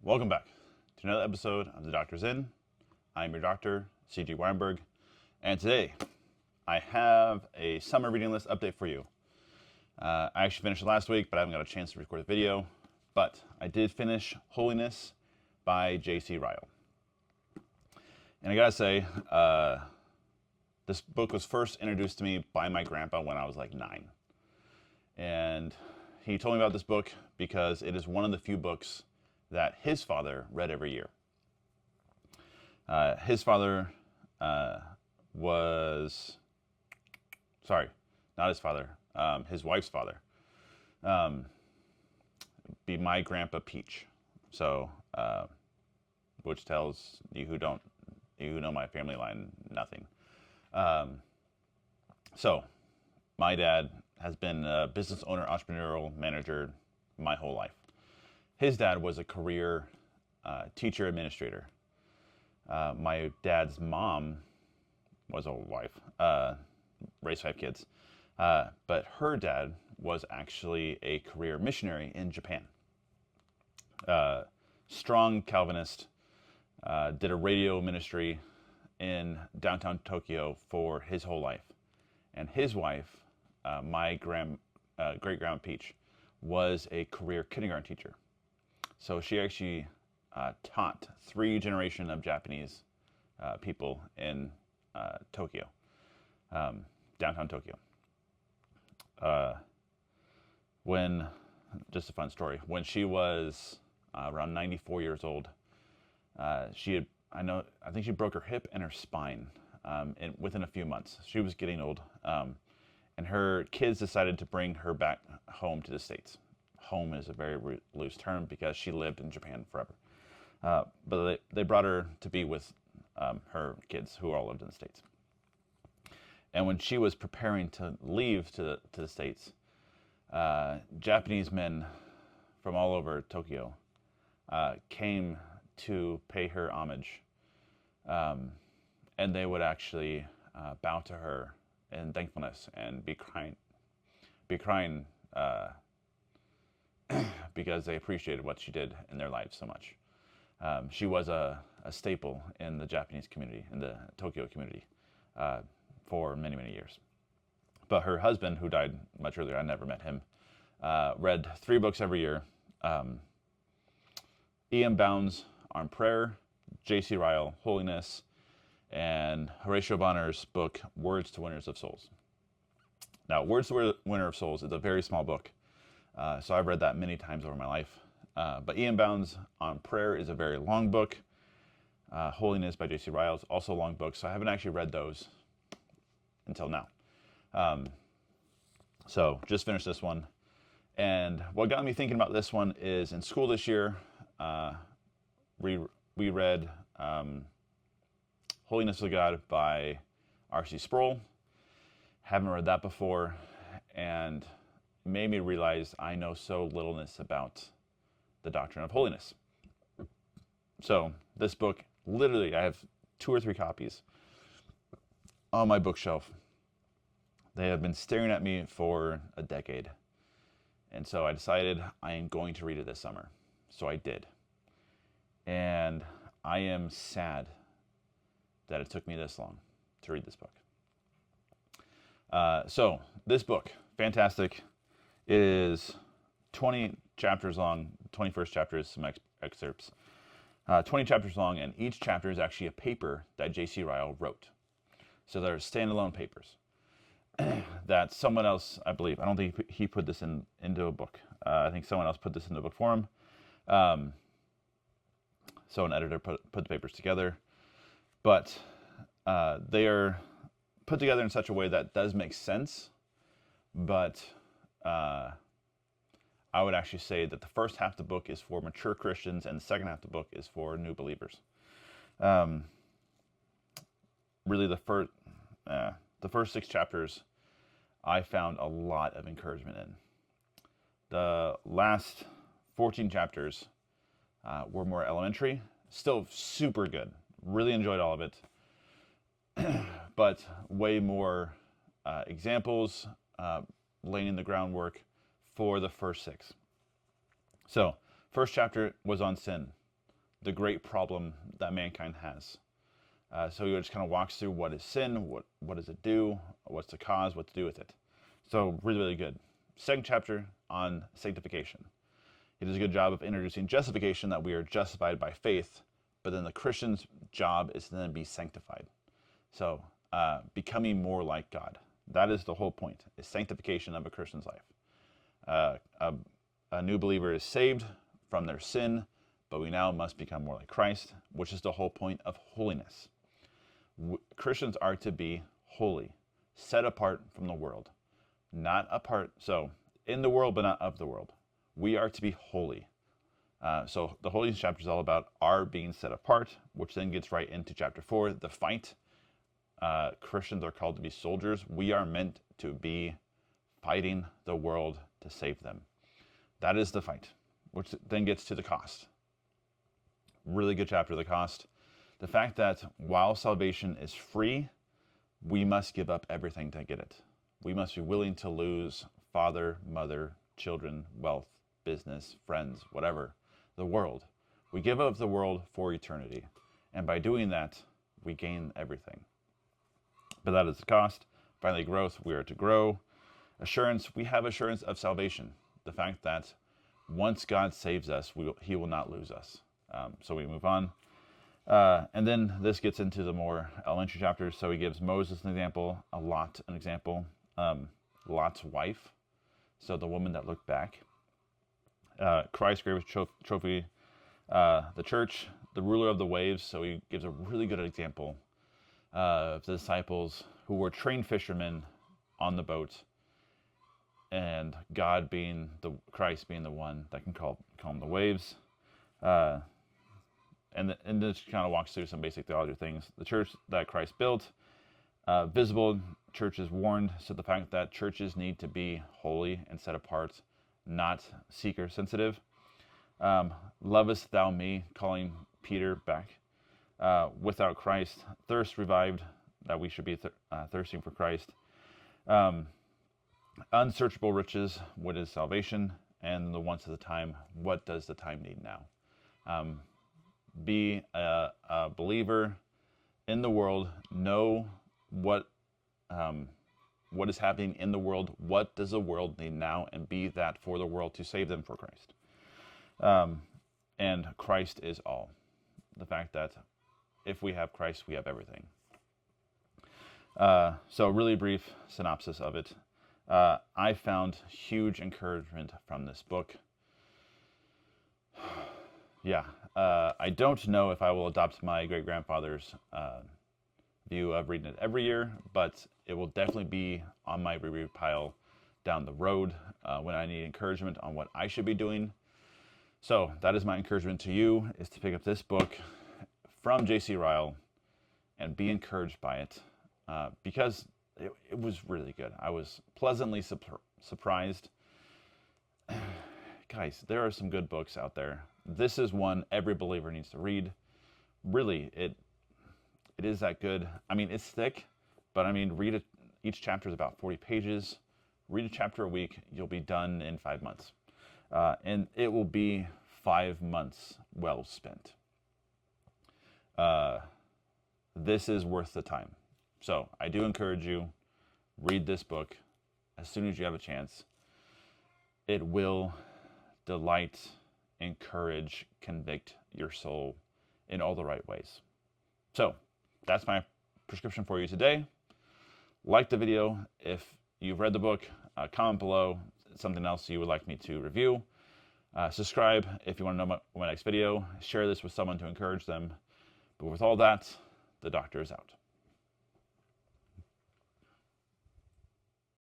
Welcome back to another episode of The Doctor's In. I'm your doctor, C.G. Weinberg, and today I have a summer reading list update for you. I actually finished it last week, but I haven't got a chance to record the video. But I did finish Holiness by J.C. Ryle. And I gotta say, this book was first introduced to me by my grandpa when I was like 9. And he told me about this book because it is one of the few books that his father read every year. His father was, sorry, not his father, his wife's father, be my grandpa Peach. So, which tells you who know my family line, nothing. So, my dad has been a business owner, entrepreneurial manager my whole life. His dad was a career teacher administrator. My dad's mom was a wife, raised 5 kids. But her dad was actually a career missionary in Japan. Strong Calvinist, did a radio ministry in downtown Tokyo for his whole life. And his wife, my great-grandma Peach, was a career kindergarten teacher. So she actually taught 3 generations of Japanese people in Tokyo, downtown Tokyo. Just a fun story, when she was around 94 years old, I think she broke her hip and her spine within a few months. She was getting old, and her kids decided to bring her back home to the States. Home is a very loose term because she lived in Japan forever. But they brought her to be with her kids who all lived in the States. And when she was preparing to leave to the States, Japanese men from all over Tokyo came to pay her homage. And they would actually bow to her in thankfulness and be crying because they appreciated what she did in their lives so much. She was a staple in the Japanese community, in the Tokyo community, for many, many years. But her husband, who died much earlier, I never met him, read 3 books every year. E.M. Bounds on Prayer, J.C. Ryle, Holiness, and Horatio Bonner's book, Words to Winners of Souls. Now, Words to Winner of Souls is a very small book. So I've read that many times over my life. But E.M. Bounds on Prayer is a very long book. Holiness by J.C. Ryle is also a long book, so I haven't actually read those until now. So just finished this one. And what got me thinking about this one is in school this year, we read Holiness of God by R.C. Sproul. Haven't read that before, and made me realize I know so littleness about the doctrine of holiness. So this book, literally, I have 2 or 3 copies on my bookshelf. They have been staring at me for a decade. And so I decided I am going to read it this summer. So I did. And I am sad that it took me this long to read this book. So this book, fantastic. It is 20 chapters long. 21st chapter is some excerpts. 20 chapters long, and each chapter is actually a paper that J.C. Ryle wrote. So they're standalone papers that someone else, I believe, I don't think he put this into a book. I think someone else put this into a book for him. So an editor put the papers together. But they are put together in such a way that does make sense, but I would actually say that the first half of the book is for mature Christians and the second half of the book is for new believers. Really, the first 6 chapters I found a lot of encouragement in. The last 14 chapters were more elementary, still super good. Really enjoyed all of it, but way more examples, laying the groundwork for the first 6. So, first chapter was on sin. the great problem that mankind has. So he just kind of walks through what is sin, what does it do, what's the cause, what to do with it. So really, really good. Second chapter on sanctification. He does a good job of introducing justification, that we are justified by faith, but then the Christian's job is to then be sanctified. So becoming more like God. That is the whole point, is sanctification of a Christian's life. A new believer is saved from their sin, but we now must become more like Christ, which is the whole point of holiness. Christians are to be holy, set apart from the world, not apart, so in the world, but not of the world. We are to be holy. So the Holiness chapter is all about our being set apart, which then gets right into chapter 4, the fight. Christians are called to be soldiers. We are meant to be fighting the world to save them. That is the fight, which then gets to the cost. Really good chapter, the cost. The fact that while salvation is free, we must give up everything to get it. We must be willing to lose father, mother, children, wealth, business, friends, whatever, the world. We give up the world for eternity. And by doing that, we gain everything. But that is the cost. Finally, growth, we are to grow. Assurance, we have assurance of salvation. The fact that once God saves us, he will not lose us. So we move on. And then this gets into the more elementary chapters. So he gives Moses an example, Lot an example, Lot's wife, so the woman that looked back, Christ's greatest trophy, the church, the ruler of the waves. So he gives a really good example of the disciples who were trained fishermen on the boat, and God being Christ being the one that can calm the waves. And this kind of walks through some basic theology things. The church that Christ built, visible, churches warned. So the fact that churches need to be holy and set apart, not seeker sensitive. Lovest thou me, calling Peter back. Without Christ, thirst revived, that we should be thirsting for Christ. Unsearchable riches, what is salvation? And the once of the time, what does the time need now? Be a believer in the world, know what is happening in the world, what does the world need now, and be that for the world to save them for Christ. And Christ is all. The fact that if we have Christ, we have everything. So really brief synopsis of it. I found huge encouragement from this book. Yeah, I don't know if I will adopt my great-grandfather's view of reading it every year, but it will definitely be on my reread pile down the road when I need encouragement on what I should be doing. So that is my encouragement to you, is to pick up this book from J.C. Ryle and be encouraged by it, because it was really good. I was pleasantly surprised. Guys, there are some good books out there. This is one every believer needs to read. Really, it is that good. I mean, it's thick, but I mean, read it. Each chapter is about 40 pages. Read a chapter a week. You'll be done in 5 months. And it will be 5 months well spent. This is worth the time. So I do encourage you, read this book as soon as you have a chance. It will delight, encourage, convict your soul in all the right ways. So that's my prescription for you today. Like the video if you've read the book. Comment below something else you would like me to review. Subscribe if you want to know my next video. Share this with someone to encourage them. But with all that, the doctor is out.